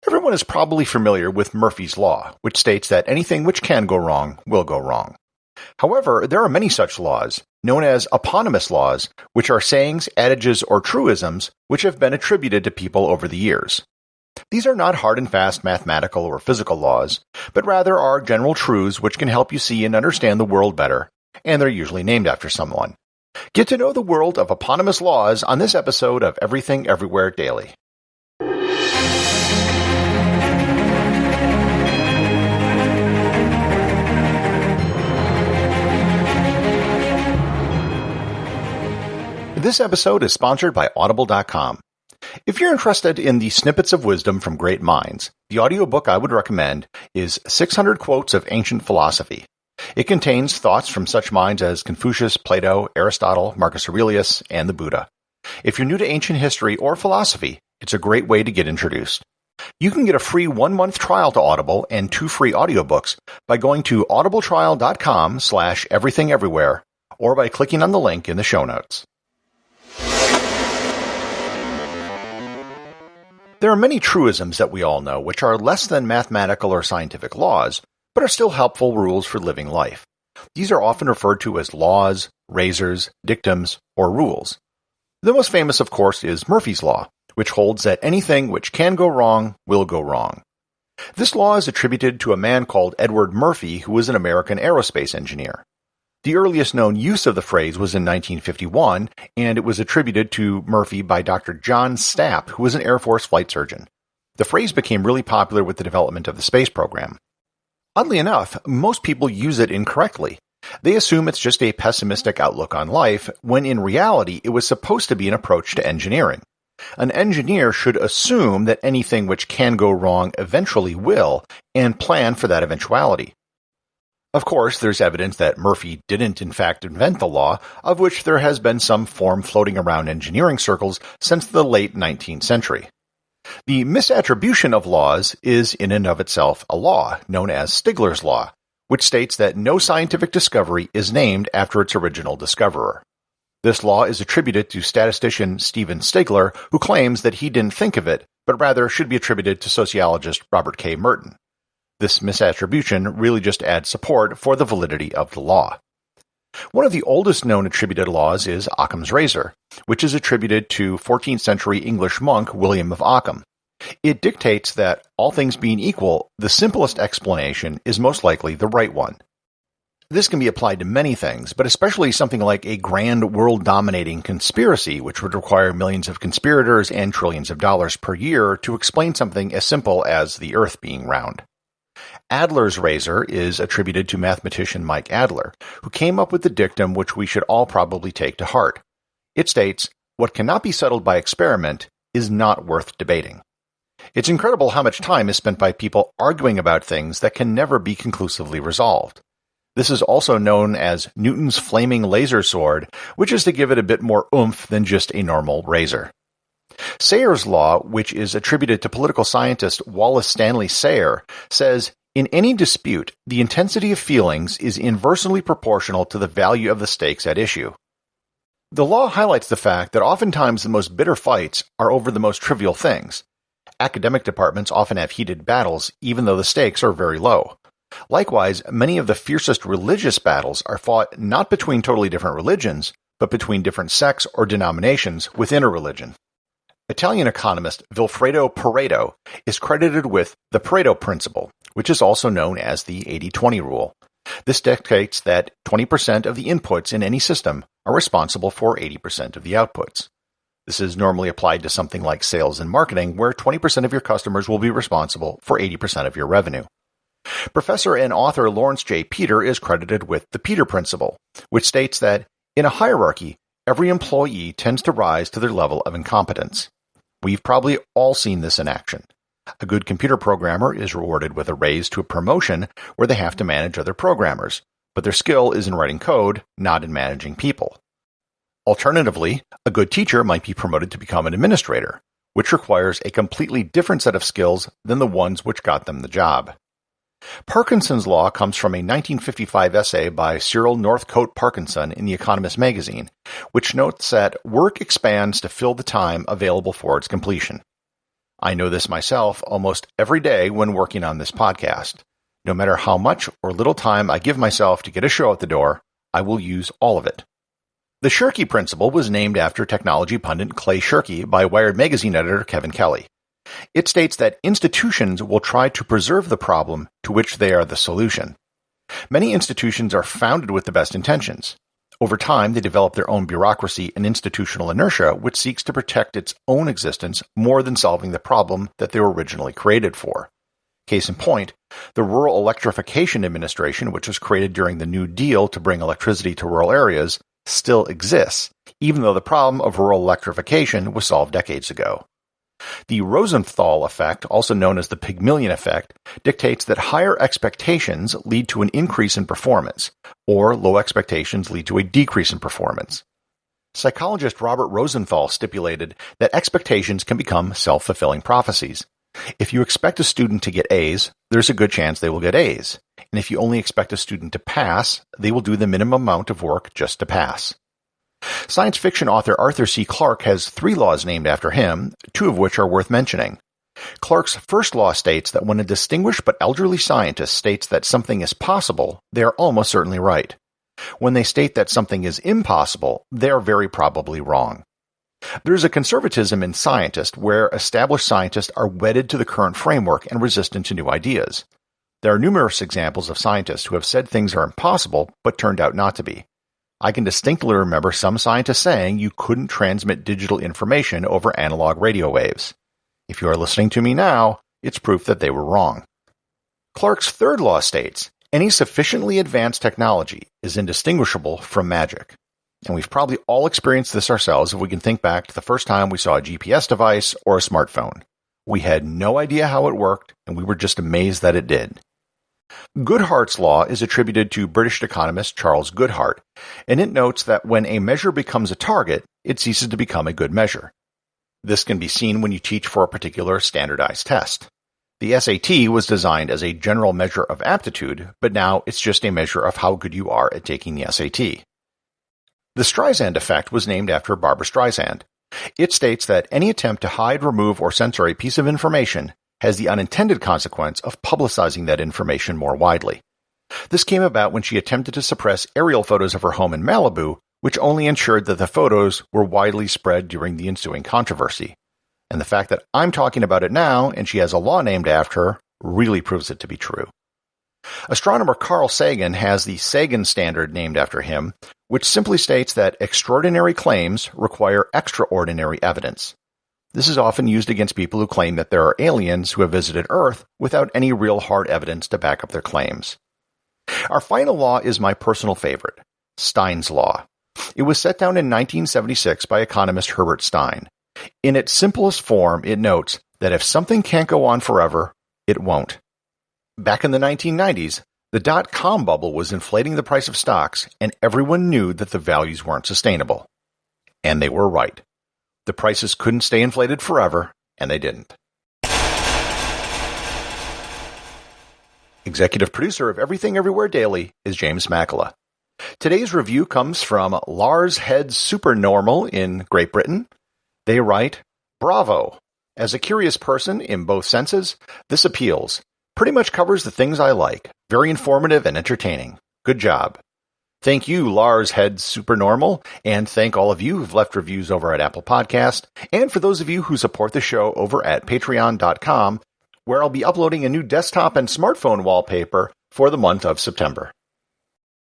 Everyone is probably familiar with Murphy's Law, which states that anything which can go wrong will go wrong. However, there are many such laws, known as eponymous laws, which are sayings, adages, or truisms which have been attributed to people over the years. These are not hard and fast mathematical or physical laws, but rather are general truths which can help you see and understand the world better, and they're usually named after someone. Get to know the world of eponymous laws on this episode of Everything Everywhere Daily. This episode is sponsored by Audible.com. If you're interested in the snippets of wisdom from great minds, the audiobook I would recommend is 600 Quotes of Ancient Philosophy. It contains thoughts from such minds as Confucius, Plato, Aristotle, Marcus Aurelius, and the Buddha. If you're new to ancient history or philosophy, it's a great way to get introduced. You can get a free 1-month trial to Audible and 2 free audiobooks by going to audibletrial.com/everythingeverywhere or by clicking on the link in the show notes. There are many truisms that we all know which are less than mathematical or scientific laws, but are still helpful rules for living life. These are often referred to as laws, razors, dictums, or rules. The most famous, of course, is Murphy's Law, which holds that anything which can go wrong will go wrong. This law is attributed to a man called Edward Murphy, who was an American aerospace engineer. The earliest known use of the phrase was in 1951, and it was attributed to Murphy by Dr. John Stapp, who was an Air Force flight surgeon. The phrase became really popular with the development of the space program. Oddly enough, most people use it incorrectly. They assume it's just a pessimistic outlook on life, when in reality it was supposed to be an approach to engineering. An engineer should assume that anything which can go wrong eventually will, and plan for that eventuality. Of course, there's evidence that Murphy didn't in fact invent the law, of which there has been some form floating around engineering circles since the late 19th century. The misattribution of laws is in and of itself a law, known as Stigler's Law, which states that no scientific discovery is named after its original discoverer. This law is attributed to statistician Stephen Stigler, who claims that he didn't think of it, but rather should be attributed to sociologist Robert K. Merton. This misattribution really just adds support for the validity of the law. One of the oldest known attributed laws is Occam's razor, which is attributed to 14th century English monk William of Ockham. It dictates that, all things being equal, the simplest explanation is most likely the right one. This can be applied to many things, but especially something like a grand world-dominating conspiracy, which would require millions of conspirators and trillions of dollars per year to explain something as simple as the Earth being round. Adler's razor is attributed to mathematician Mike Adler, who came up with the dictum which we should all probably take to heart. It states, "What cannot be settled by experiment is not worth debating." It's incredible how much time is spent by people arguing about things that can never be conclusively resolved. This is also known as Newton's flaming laser sword, which is to give it a bit more oomph than just a normal razor. Sayre's law, which is attributed to political scientist Wallace Stanley Sayre, says, "In any dispute, the intensity of feelings is inversely proportional to the value of the stakes at issue." The law highlights the fact that oftentimes the most bitter fights are over the most trivial things. Academic departments often have heated battles, even though the stakes are very low. Likewise, many of the fiercest religious battles are fought not between totally different religions, but between different sects or denominations within a religion. Italian economist Vilfredo Pareto is credited with the Pareto principle, which is also known as the 80-20 rule. This dictates that 20% of the inputs in any system are responsible for 80% of the outputs. This is normally applied to something like sales and marketing, where 20% of your customers will be responsible for 80% of your revenue. Professor and author Lawrence J. Peter is credited with the Peter principle, which states that in a hierarchy, every employee tends to rise to their level of incompetence. We've probably all seen this in action. A good computer programmer is rewarded with a raise to a promotion where they have to manage other programmers, but their skill is in writing code, not in managing people. Alternatively, a good teacher might be promoted to become an administrator, which requires a completely different set of skills than the ones which got them the job. Parkinson's law comes from a 1955 essay by Cyril Northcote Parkinson in The Economist magazine, which notes that work expands to fill the time available for its completion. I know this myself almost every day when working on this podcast. No matter how much or little time I give myself to get a show out the door, I will use all of it. The Shirky principle was named after technology pundit Clay Shirky by Wired magazine editor Kevin Kelly. It states that institutions will try to preserve the problem to which they are the solution. Many institutions are founded with the best intentions. Over time, they develop their own bureaucracy and institutional inertia, which seeks to protect its own existence more than solving the problem that they were originally created for. Case in point, the Rural Electrification Administration, which was created during the New Deal to bring electricity to rural areas, still exists, even though the problem of rural electrification was solved decades ago. The Rosenthal effect, also known as the Pygmalion effect, dictates that higher expectations lead to an increase in performance, or low expectations lead to a decrease in performance. Psychologist Robert Rosenthal stipulated that expectations can become self-fulfilling prophecies. If you expect a student to get A's, there's a good chance they will get A's. And if you only expect a student to pass, they will do the minimum amount of work just to pass. Science fiction author Arthur C. Clarke has 3 laws named after him, 2 of which are worth mentioning. Clarke's first law states that when a distinguished but elderly scientist states that something is possible, they are almost certainly right. When they state that something is impossible, they are very probably wrong. There is a conservatism in scientists where established scientists are wedded to the current framework and resistant to new ideas. There are numerous examples of scientists who have said things are impossible but turned out not to be. I can distinctly remember some scientists saying you couldn't transmit digital information over analog radio waves. If you are listening to me now, it's proof that they were wrong. Clarke's third law states, any sufficiently advanced technology is indistinguishable from magic. And we've probably all experienced this ourselves if we can think back to the first time we saw a GPS device or a smartphone. We had no idea how it worked, and we were just amazed that it did. Goodhart's law is attributed to British economist Charles Goodhart, and it notes that when a measure becomes a target, it ceases to become a good measure. This can be seen when you teach for a particular standardized test. The SAT was designed as a general measure of aptitude, but now it's just a measure of how good you are at taking the SAT. The Streisand effect was named after Barbra Streisand. It states that any attempt to hide, remove, or censor a piece of information has the unintended consequence of publicizing that information more widely. This came about when she attempted to suppress aerial photos of her home in Malibu, which only ensured that the photos were widely spread during the ensuing controversy. And the fact that I'm talking about it now and she has a law named after her really proves it to be true. Astronomer Carl Sagan has the Sagan standard named after him, which simply states that extraordinary claims require extraordinary evidence. This is often used against people who claim that there are aliens who have visited Earth without any real hard evidence to back up their claims. Our final law is my personal favorite, Stein's law. It was set down in 1976 by economist Herbert Stein. In its simplest form, it notes that if something can't go on forever, it won't. Back in the 1990s, the dot-com bubble was inflating the price of stocks, and everyone knew that the values weren't sustainable. And they were right. The prices couldn't stay inflated forever, and they didn't. Executive producer of Everything Everywhere Daily is James Makela. Today's review comes from Lars Head Supernormal in Great Britain. They write, "Bravo! As a curious person in both senses, this appeals. Pretty much covers the things I like. Very informative and entertaining. Good job." Thank you, Lars Head Supernormal, and thank all of you who've left reviews over at Apple Podcast, and for those of you who support the show over at patreon.com, where I'll be uploading a new desktop and smartphone wallpaper for the month of September.